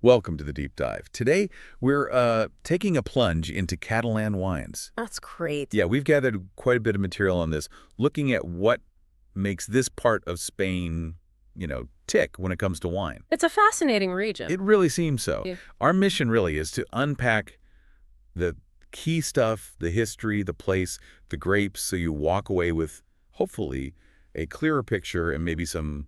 Welcome to the deep dive. Today, we're taking a plunge into Catalan wines. That's great. Yeah, we've gathered quite a bit of material on this, looking at what makes this part of Spain, tick when it comes to wine. It's a fascinating region. It really seems so. Yeah. Our mission really is to unpack the key stuff, the history, the place, the grapes, so you walk away with, hopefully, a clearer picture and maybe some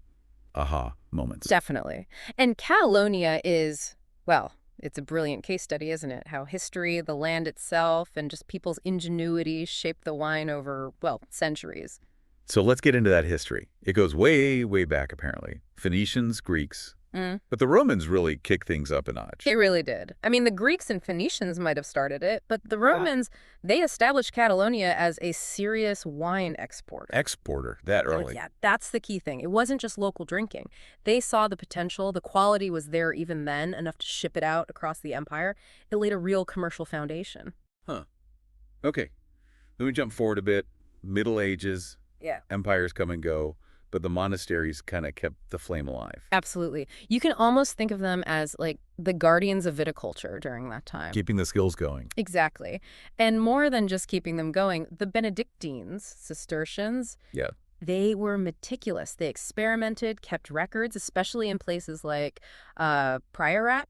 aha moments. Definitely. And Catalonia is, well, it's a brilliant case study, isn't it? How history, the land itself, and just people's ingenuity shaped the wine over, well, centuries. So let's get into that history. It goes way, way back, apparently. Phoenicians, Greeks. But the Romans really kicked things up a notch. It really did. I mean, the Greeks and Phoenicians might have started it, but the Romans, they established Catalonia as a serious wine exporter. Exporter, that Oh, early. yeah, that's the key thing. It wasn't just local drinking. They saw the potential. The quality was there even then, enough to ship it out across the empire. It laid a real commercial foundation. Huh. Okay. Let me jump forward a bit. Middle Ages, Yeah. empires come and go, but the monasteries kind of kept the flame alive, Absolutely. You can almost think of them as, like, the guardians of viticulture during that time. keeping the skills going. Exactly. And more than just keeping them going, the Benedictines, Cistercians, Yeah. they were meticulous. They experimented, kept records, especially in places like Priorat.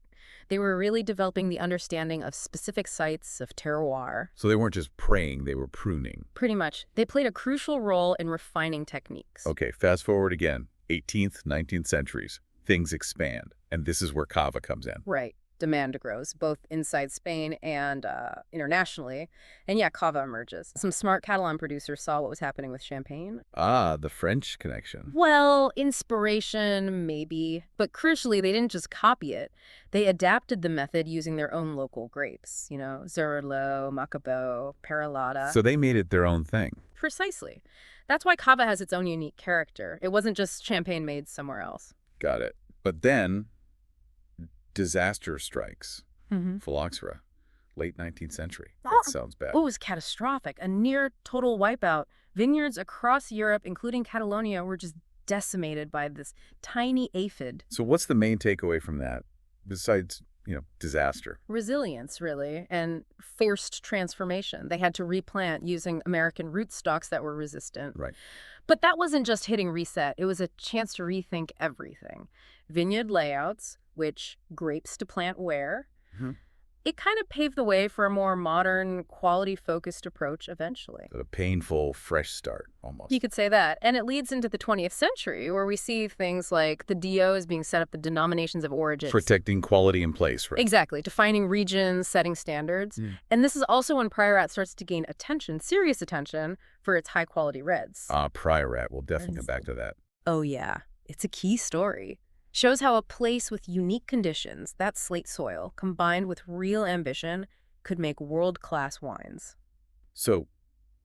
They were really developing the understanding of specific sites of terroir. So they weren't just praying, they were pruning. Pretty much. They played a crucial role in refining techniques. Okay, fast forward again. 18th, 19th centuries. Things expand. And this is where Cava comes in. Right. Demand grows, both inside Spain and internationally. And yeah, Cava emerges. Some smart Catalan producers saw what was happening with champagne. Ah, the French connection. Well, inspiration, maybe. But crucially, they didn't just copy it. They adapted the method using their own local grapes. Zurlo, Macabeo, Peralata. So they made it their own thing. Precisely. That's why Cava has its own unique character. It wasn't just champagne made somewhere else. Got it. But then, disaster strikes. Mm-hmm. Phylloxera, late 19th century. Oh. That sounds bad. It was catastrophic. A near total wipeout. Vineyards across Europe, including Catalonia, were just decimated by this tiny aphid. So what's the main takeaway from that, besides, disaster? Resilience, really, and forced transformation. They had to replant using American rootstocks that were resistant. Right. But that wasn't just hitting reset. It was a chance to rethink everything. Vineyard layouts, which grapes to plant where. Mhm. It kind of paved the way for a more modern, quality-focused approach eventually. A painful, fresh start, almost. You could say that. And it leads into the 20th century, where we see things like the DOs being set up, the denominations of origin. Protecting quality in place, right? Exactly. Defining regions, setting standards. And this is also when Priorat starts to gain attention, serious attention, for its high-quality reds. Priorat. We'll definitely come back to that. Oh, yeah. It's a key story. Shows how a place with unique conditions, that slate soil, combined with real ambition, could make world-class wines. So,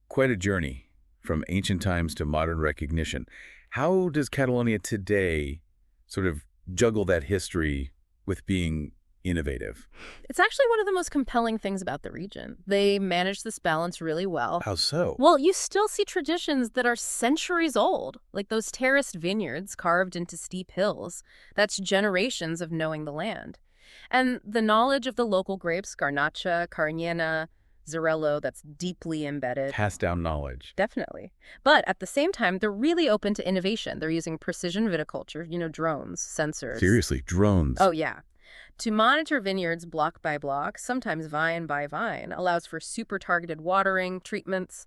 quite a journey from ancient times to modern recognition. How does Catalonia today sort of juggle that history with being innovative? It's actually one of the most compelling things about the region. They manage this balance really well. How so? Well, you still see traditions that are centuries old, like those terraced vineyards carved into steep hills. That's generations of knowing the land. And the knowledge of the local grapes, Garnacha, Cariñena, Xarello, that's deeply embedded. Pass down knowledge. Definitely. But at the same time, they're really open to innovation. They're using precision viticulture, drones, sensors. Seriously, drones. Oh, yeah. To monitor vineyards block by block, sometimes vine by vine, allows for super targeted watering, treatments,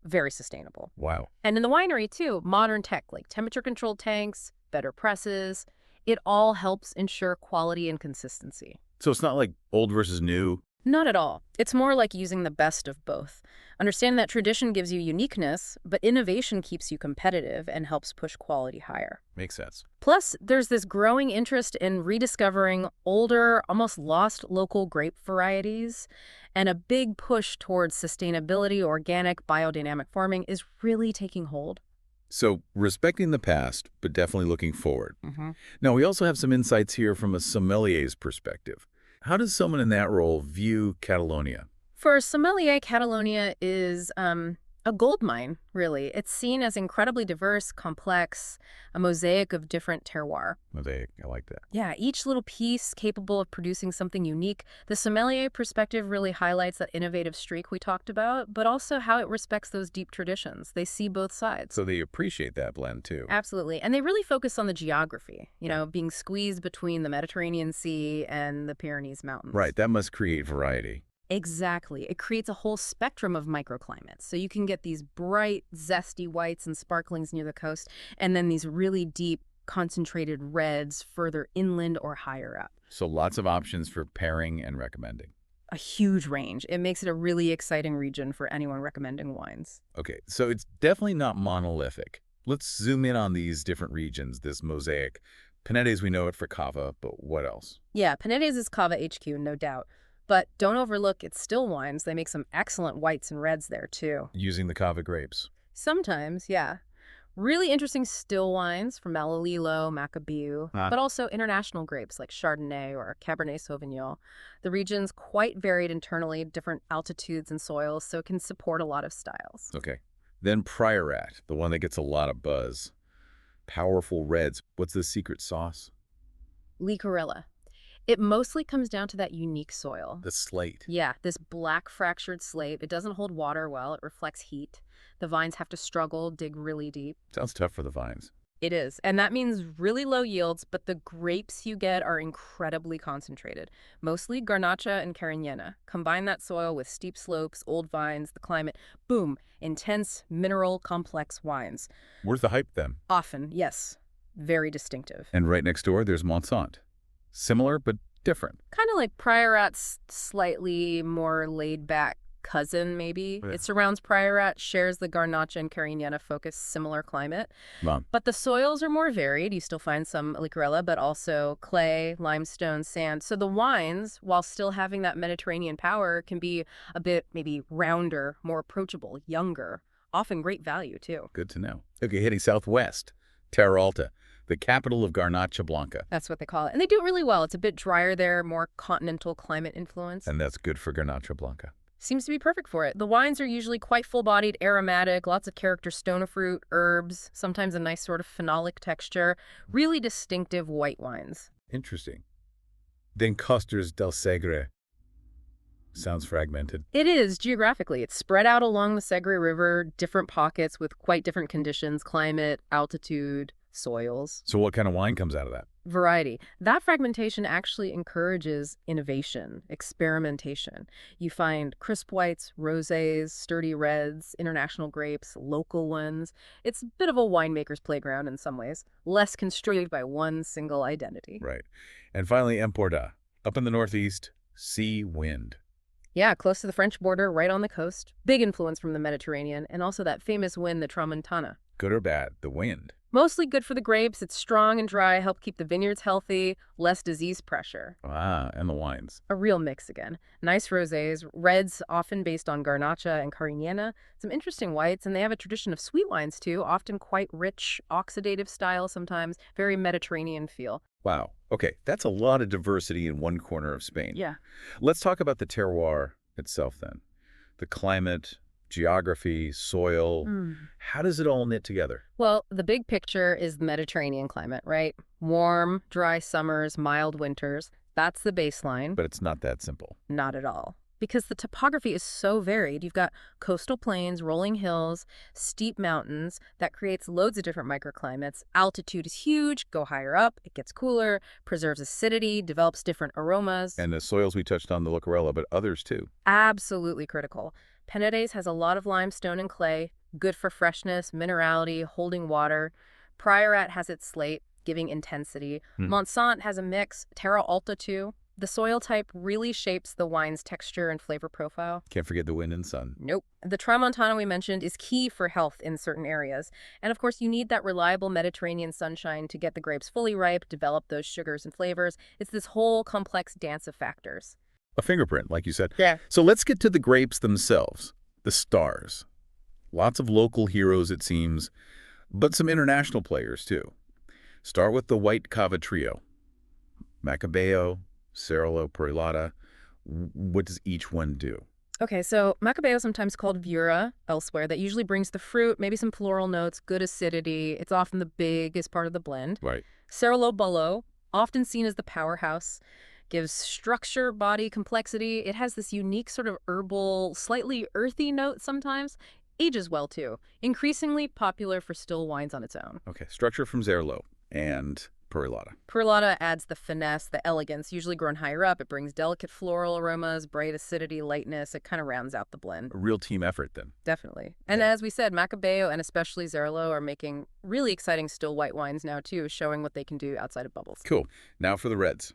very sustainable. Wow. And in the winery, too, modern tech like temperature-controlled tanks, better presses, it all helps ensure quality and consistency. So it's not like old versus new. Not at all. It's more like using the best of both. Understand that tradition gives you uniqueness, but innovation keeps you competitive and helps push quality higher. Makes sense. Plus, there's this growing interest in rediscovering older, almost lost local grape varieties, and a big push towards sustainability, organic, biodynamic farming is really taking hold. So respecting the past, but definitely looking forward. Mm-hmm. Now, we also have some insights here from a sommelier's perspective. How does someone in that role view Catalonia? For a sommelier, Catalonia is A gold mine, really. It's seen as incredibly diverse, complex, a mosaic of different terroir. Mosaic, I like that. Yeah, each little piece capable of producing something unique. The sommelier perspective really highlights that innovative streak we talked about, but also how it respects those deep traditions. They see both sides. So they appreciate that blend too. Absolutely. And they really focus on the geography, being squeezed between the Mediterranean Sea and the Pyrenees Mountains. Right, that must create variety. Exactly. It creates a whole spectrum of microclimates. So you can get these bright, zesty whites and sparklings near the coast, and then these really deep, concentrated reds further inland or higher up. So lots of options for pairing and recommending. A huge range. It makes it a really exciting region for anyone recommending wines. Okay, so it's definitely not monolithic. Let's zoom in on these different regions, this mosaic. Penedes, we know it for Cava, but what else? Yeah, Penedes is Cava HQ, no doubt. But don't overlook its still wines. They make some excellent whites and reds there, too. Using the Cava grapes. Sometimes, yeah. Really interesting still wines from Malolilo, Macabeu, but also international grapes like Chardonnay or Cabernet Sauvignon. The region's quite varied internally, different altitudes and soils, so it can support a lot of styles. Okay. Then Priorat, the one that gets a lot of buzz. Powerful reds. What's the secret sauce? Licorella. It mostly comes down to that unique soil. The slate. Yeah, this black fractured slate. It doesn't hold water well. It reflects heat. The vines have to struggle, dig really deep. Sounds tough for the vines. It is. And that means really low yields, but the grapes you get are incredibly concentrated. Mostly Garnacha and Carignana. Combine that soil with steep slopes, old vines, the climate. Boom. Intense, mineral, complex wines. Worth the hype then. Often, yes. Very distinctive. And right next door, there's Monsant. Similar, but different. Kind of like Priorat's slightly more laid-back cousin, maybe. Yeah. It surrounds Priorat, shares the Garnacha and Carignana focus, similar climate. Mom. But the soils are more varied. You still find some Licorella, but also clay, limestone, sand. So the wines, while still having that Mediterranean power, can be a bit maybe rounder, more approachable, younger. Often great value, too. Good to know. Okay, heading southwest. Terra Alta, the capital of Garnacha Blanca. That's what they call it. And they do it really well. It's a bit drier there, more continental climate influence. And that's good for Garnacha Blanca. Seems to be perfect for it. The wines are usually quite full-bodied, aromatic, lots of character, stone of fruit, herbs, sometimes a nice sort of phenolic texture. Really distinctive white wines. Interesting. Then Costers del Segre. Sounds fragmented. It is, geographically. It's spread out along the Segre River, different pockets with quite different conditions, climate, altitude, soils. So what kind of wine comes out of that? Variety. That fragmentation actually encourages innovation, experimentation. You find crisp whites, rosés, sturdy reds, international grapes, local ones. It's a bit of a winemaker's playground in some ways, less constrained by one single identity. Right. And finally, Emporda. Up in the northeast, sea wind. Yeah, close to the French border, right on the coast. Big influence from the Mediterranean, and also that famous wind, the Tramontana. Good or bad, the wind. Mostly good for the grapes. It's strong and dry, help keep the vineyards healthy, less disease pressure. Ah, and the wines. A real mix again. Nice rosés, reds often based on Garnacha and Carignana, some interesting whites, and they have a tradition of sweet wines too, often quite rich, oxidative style sometimes, very Mediterranean feel. Wow. Okay, that's a lot of diversity in one corner of Spain. Yeah. Let's talk about the terroir itself then. The climate, geography, soil. How does it all knit together? Well, the big picture is the Mediterranean climate, right? Warm, dry summers, mild winters. That's the baseline. But it's not that simple. Not at all. Because the topography is so varied. You've got coastal plains, rolling hills, steep mountains. That creates loads of different microclimates. Altitude is huge. Go higher up, it gets cooler, preserves acidity, develops different aromas. And the soils we touched on, the Licorella, but others too. Absolutely critical. Penedes has a lot of limestone and clay, good for freshness, minerality, holding water. Priorat has its slate, giving intensity. Monsant has a mix, Terra Alta too. The soil type really shapes the wine's texture and flavor profile. Can't forget the wind and sun. Nope. The Tramontana we mentioned is key for health in certain areas. And of course, you need that reliable Mediterranean sunshine to get the grapes fully ripe, develop those sugars and flavors. It's this whole complex dance of factors. A fingerprint, like you said. Yeah. So let's get to the grapes themselves, the stars. Lots of local heroes, it seems, but some international players, too. Start with the white Cava trio. Macabeo, Cerolo, Perlada. What does each one do? Okay, so Macabeo, sometimes called Vura elsewhere, that usually brings the fruit, maybe some floral notes, good acidity. It's often the biggest part of the blend. Right. Cerolo Bolo, often seen as the powerhouse, gives structure, body, complexity. It has this unique sort of herbal, slightly earthy note sometimes. Ages well, too. Increasingly popular for still wines on its own. Okay, structure from Zerlo and Perilata. Perlata adds the finesse, the elegance, usually grown higher up. It brings delicate floral aromas, bright acidity, lightness. It kind of rounds out the blend. A real team effort then. Definitely. And Yeah. as we said, Macabeo and especially Zerlo are making really exciting still white wines now, too, showing what they can do outside of bubbles. Cool. Now for the reds.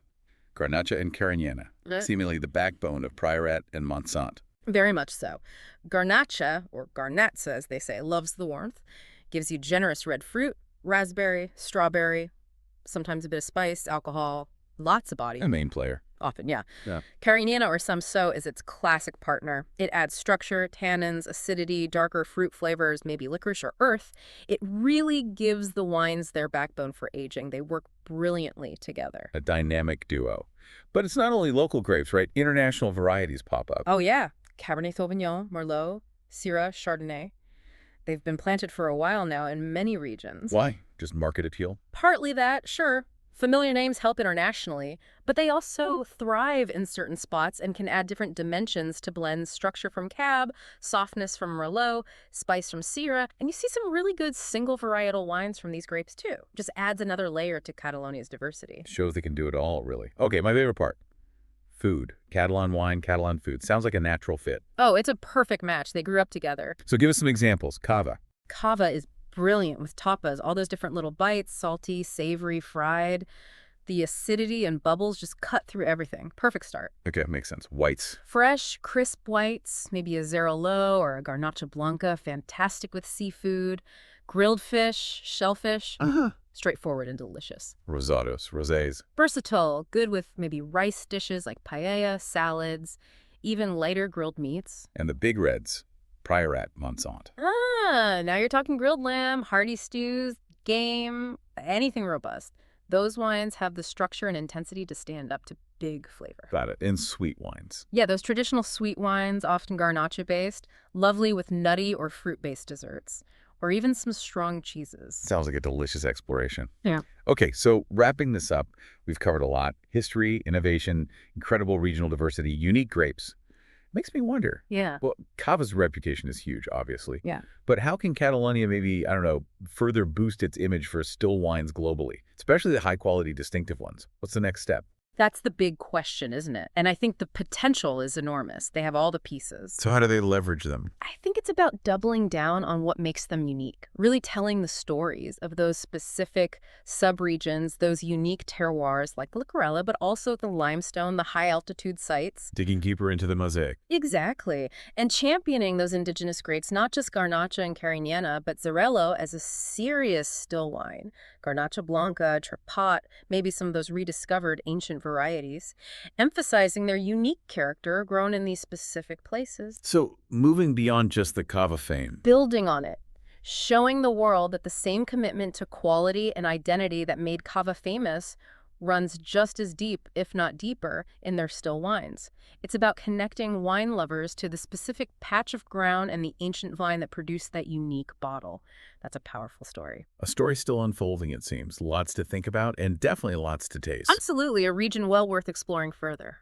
Garnacha and Carignana, seemingly the backbone of Priorat and Monsant. Very much so. Garnacha, or Garnatza as they say, loves the warmth, gives you generous red fruit, raspberry, strawberry, sometimes a bit of spice, alcohol, lots of body. A main player. Often, yeah. Yeah. Carignana, or Samso, is its classic partner. It adds structure, tannins, acidity, darker fruit flavors, maybe licorice or earth. It really gives the wines their backbone for aging. They work brilliantly together. A dynamic duo. But it's not only local grapes, right? International varieties pop up. Oh, yeah. Cabernet Sauvignon, Merlot, Syrah, Chardonnay. They've been planted for a while now in many regions. Why? Just market appeal? Partly that, sure. Familiar names help internationally, but they also thrive in certain spots and can add different dimensions to blends, structure from Cab, softness from Merlot, spice from Syrah, and you see some really good single varietal wines from these grapes too. Just adds another layer to Catalonia's diversity. Shows they can do it all, really. Okay, my favorite part. Food. Catalan wine, Catalan food. Sounds like a natural fit. Oh, it's a perfect match. They grew up together. So give us some examples. Cava. Cava is brilliant with tapas, all those different little bites, salty, savory, fried. The acidity and bubbles just cut through everything. Perfect start. Okay, makes sense. Whites. Fresh, crisp whites, maybe a Zerolo or a Garnacha Blanca, fantastic with seafood. Grilled fish, shellfish, straightforward and delicious. Rosados. Rosés. Versatile, good with maybe rice dishes like paella, salads, even lighter grilled meats. And the big reds. Priorat, Monsant. Now you're talking grilled lamb, hearty stews, game, anything robust. Those wines have the structure and intensity to stand up to big flavor. Got it. And sweet wines. Yeah, those traditional sweet wines, often Garnacha-based, lovely with nutty or fruit-based desserts, or even some strong cheeses. Sounds like a delicious exploration. Yeah. Okay, so wrapping this up, we've covered a lot. History, innovation, incredible regional diversity, unique grapes. Makes me wonder. Yeah. Well, Cava's reputation is huge, obviously. Yeah. But how can Catalonia maybe, I don't know, further boost its image for still wines globally, especially the high-quality distinctive ones? What's the next step? That's the big question, isn't it? And I think the potential is enormous. They have all the pieces. So how do they leverage them? I think it's about doubling down on what makes them unique, really telling the stories of those specific subregions, those unique terroirs like Licorella, but also the limestone, the high-altitude sites. Digging deeper into the mosaic. Exactly. And championing those indigenous grapes, not just Garnacha and Carignana, but Xarel-lo as a serious still wine. Garnacha Blanca, Trepat, maybe some of those rediscovered ancient varieties, emphasizing their unique character grown in these specific places. So moving beyond just the Cava fame. Building on it, showing the world that the same commitment to quality and identity that made Cava famous runs just as deep, if not deeper, in their still wines. It's about connecting wine lovers to the specific patch of ground and the ancient vine that produced that unique bottle. That's a powerful story. A story still unfolding, it seems. Lots to think about and definitely lots to taste. Absolutely, a region well worth exploring further.